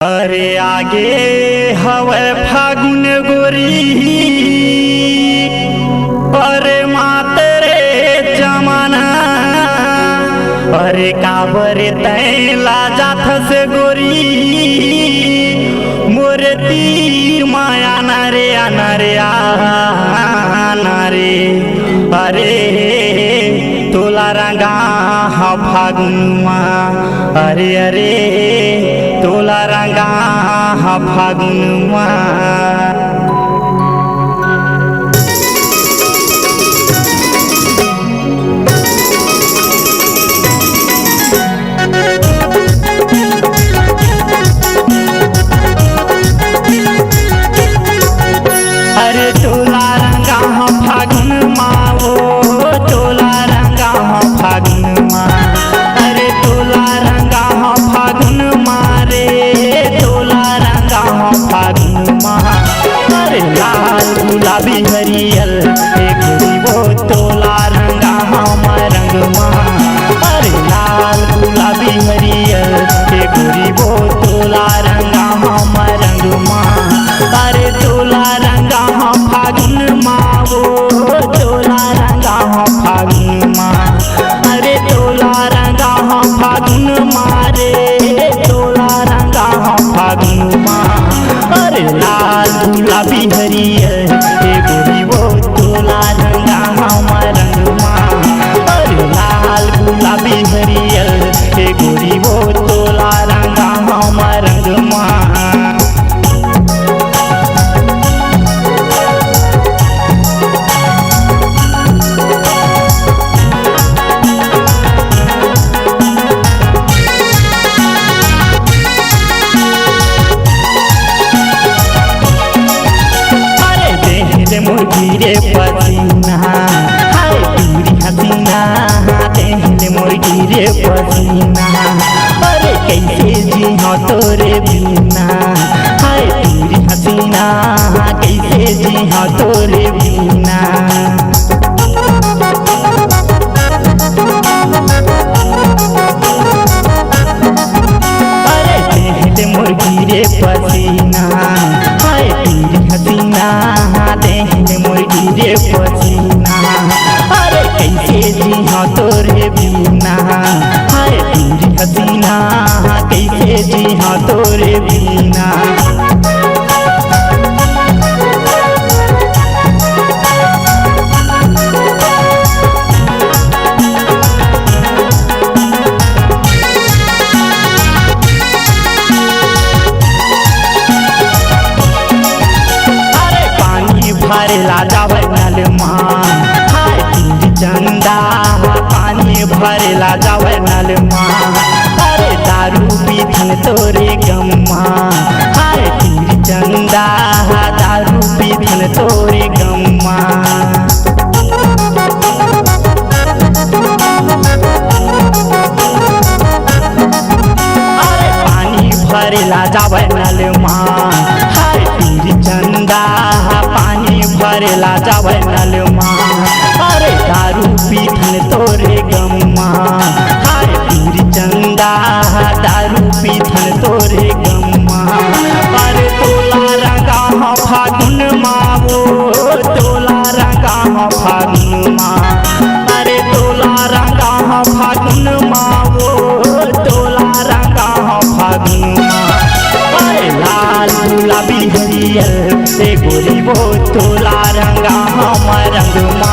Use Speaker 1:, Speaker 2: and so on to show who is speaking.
Speaker 1: अरे आगे हवे फागुन गोरी, अरे मातरे जमाना, अरे काबरे तैला जाथ से गोरी, मोरे तीर माया नारे आनारे आनारे। अरे तोला रंगा हा फागुनमा, अरे अरे तोला रंगा हा फागुनमा। अरे तोला रंगा हा फागुनमा, वो तोला रंगा हा फागुनमा। अरे तोला रंगा हा फागुनमा रे, तोला रंगा हा फागुनमा। अरे लाल गुलाबी हरियल एक वो तोला रंगा हा रंगमा। अरे लाल गुलाबी हरियल एक वो तोला रंगा हा रंगमा। अरे तोला रंगा हा फागुनमा, वो तोला रंगा हा फागुनमा। अरे तोला रंगा हा फागुनमा रे, तोला रंगा हा फागुनमा। अरे लाल गुलाबी हरियर गोरी वो तोला रंगा हा रंगमा। अरे लाल गुलाबी हरियर गोरी वो तोला रंगा हा रंगमा। मुर्गी रे पसीना, हाय पूरी हसीना, तेहले मुर्गी रे पसीना। अरे कैसे जी हो तोरे बिना, हाय पूरी हसीना, कैसे जी हो तोरे बिना। अरे तेहले मुर्गी रे पसीना, हाय पूरी हसीना, तेहले मुर्गी रे पसीना। अरे कैसे जी हो तोरे बिना, हाय पूरी हसीना, कैसे जी हो तोरे बिना। भरेला जावे नलमा, हाय तीर चंदा, पानी भरेला जावे नलमा। अरे दारू पीथन तोरे गम्मा, हाय तीर चंदा, दारू पीथन तोरे गम्मा। अरे पानी भरेला जावे नलमा, हाय तीर चंदा, पानी भरेला जावे नलमा। अरे दारू पीथन तोरे गम्मा, हाय तीर चंदा, दारू पीथन तोरे गम्मा। अरे तोला रंगा हा फागुनमा, वो तोला रंगा हा फागुनमा। अरे तोला रंगा हा फागुनमा, वो तोला रंगा हा फागुनमा। अरे लाल गुलाबी हरियर गोरी वो तोला रंगा हा रंगमा।